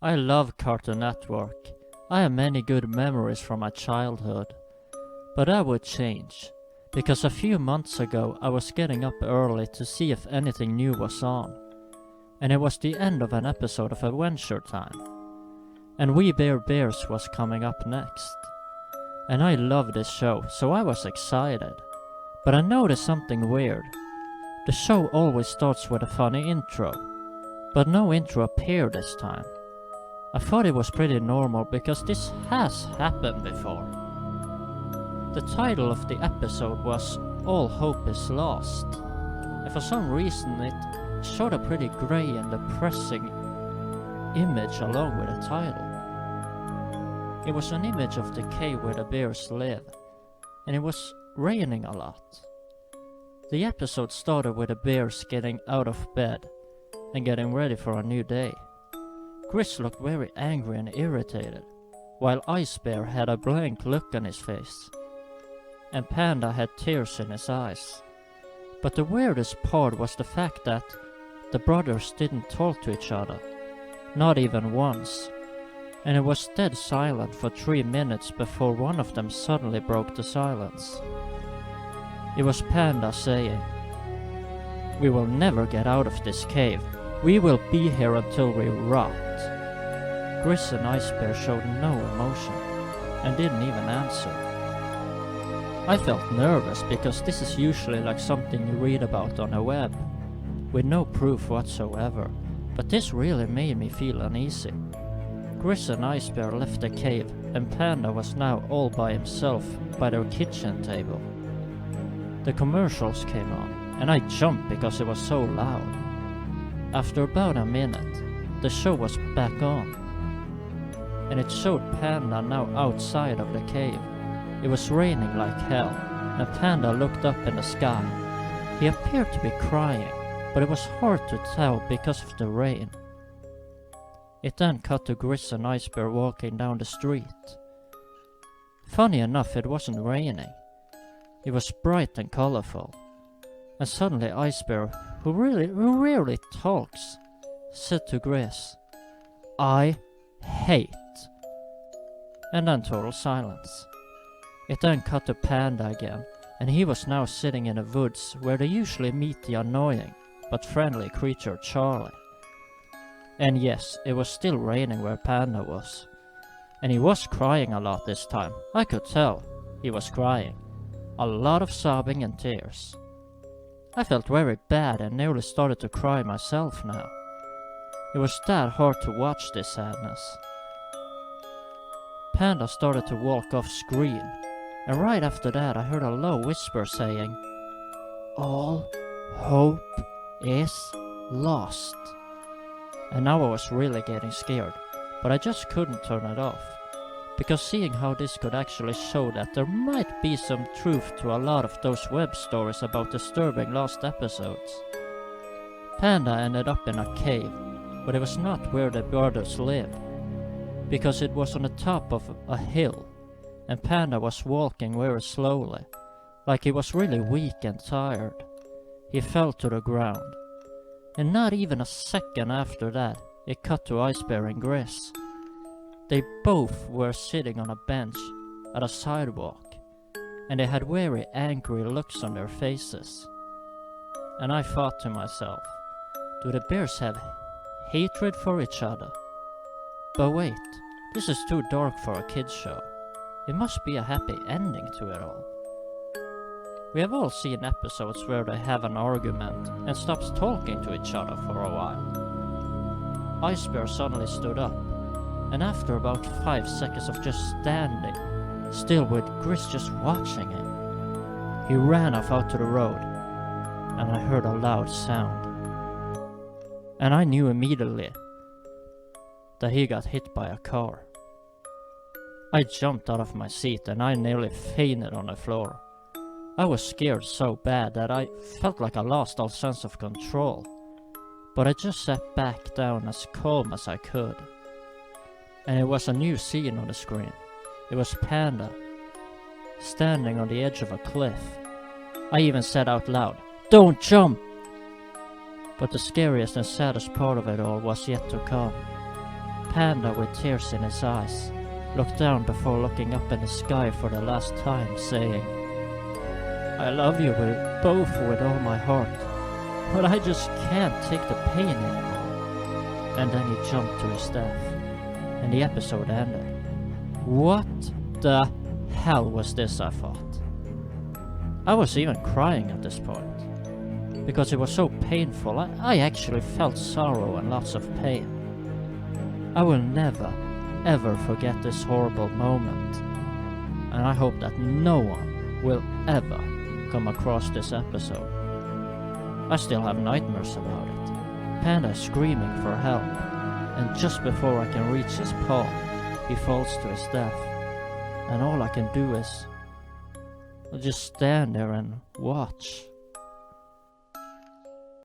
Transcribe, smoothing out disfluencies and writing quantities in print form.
I love Cartoon Network. I have many good memories from my childhood. But that would change, because a few months ago I was getting up early to see if anything new was on. And it was the end of an episode of Adventure Time. And We Bare Bears was coming up next. And I love this show, so I was excited. But I noticed something weird. The show always starts with a funny intro, but no intro appeared this time. I thought it was pretty normal because this has happened before. The title of the episode was All Hope is Lost, and for some reason it showed a pretty grey and depressing image along with the title. It was an image of the cave where the bears live, and it was raining a lot. The episode started with the bears getting out of bed and getting ready for a new day. Chris looked very angry and irritated, while Ice Bear had a blank look on his face, and Panda had tears in his eyes. But the weirdest part was the fact that the brothers didn't talk to each other, not even once, and it was dead silent for 3 minutes before one of them suddenly broke the silence. It was Panda saying, "We will never get out of this cave. We will be here until we rot." Chris and Ice Bear showed no emotion and didn't even answer. I felt nervous because this is usually like something you read about on the web, with no proof whatsoever, but this really made me feel uneasy. Chris and Ice Bear left the cave, and Panda was now all by himself by their kitchen table. The commercials came on, and I jumped because it was so loud. After about a minute, the show was back on, and it showed Panda now outside of the cave. It was raining like hell, and Panda looked up in the sky. He appeared to be crying, but it was hard to tell because of the rain. It then cut to Chris and Ice Bear walking down the street. Funny enough, it wasn't raining. It was bright and colorful. And suddenly Ice Bear, who rarely talks, said to Chris, "I hate." And then total silence. It then cut to Panda again, and he was now sitting in the woods where they usually meet the annoying but friendly creature Charlie. And yes, it was still raining where Panda was. And he was crying a lot this time. I could tell he was crying. A lot of sobbing and tears. I felt very bad and nearly started to cry myself now. It was that hard to watch this sadness. Panda started to walk off screen, and right after that I heard a low whisper saying, "All hope is lost." And now I was really getting scared, but I just couldn't turn it off, because seeing how this could actually show that there might be some truth to a lot of those web stories about disturbing lost episodes. Panda ended up in a cave, but it was not where the brothers lived, because it was on the top of a hill, and Panda was walking very slowly, like he was really weak and tired. He fell to the ground, and not even a second after that, it cut to Ice Bear and Chris. They both were sitting on a bench at a sidewalk, and they had very angry looks on their faces. And I thought to myself, do the bears have hatred for each other? But wait, this is too dark for a kids show. It must be a happy ending to it all. We have all seen episodes where they have an argument and stops talking to each other for a while. Ice Bear suddenly stood up, and after about 5 seconds of just standing, still with Chris just watching him, he ran off out to the road, and I heard a loud sound. And I knew immediately that he got hit by a car. I jumped out of my seat and I nearly fainted on the floor. I was scared so bad that I felt like I lost all sense of control, but I just sat back down as calm as I could. And it was a new scene on the screen. It was Panda, standing on the edge of a cliff. I even said out loud, "Don't jump!" But the scariest and saddest part of it all was yet to come. Panda with tears in his eyes looked down before looking up in the sky for the last time, saying, "I love you both with all my heart, but I just can't take the pain anymore." And then he jumped to his death, and the episode ended. What the hell was this, I thought. I was even crying at this point, because it was so painful. I actually felt sorrow and lots of pain. I will never, ever forget this horrible moment, and I hope that no one will ever come across this episode. I still have nightmares about it. Panda screaming for help, and just before I can reach his paw, he falls to his death, and all I can do is just stand there and watch.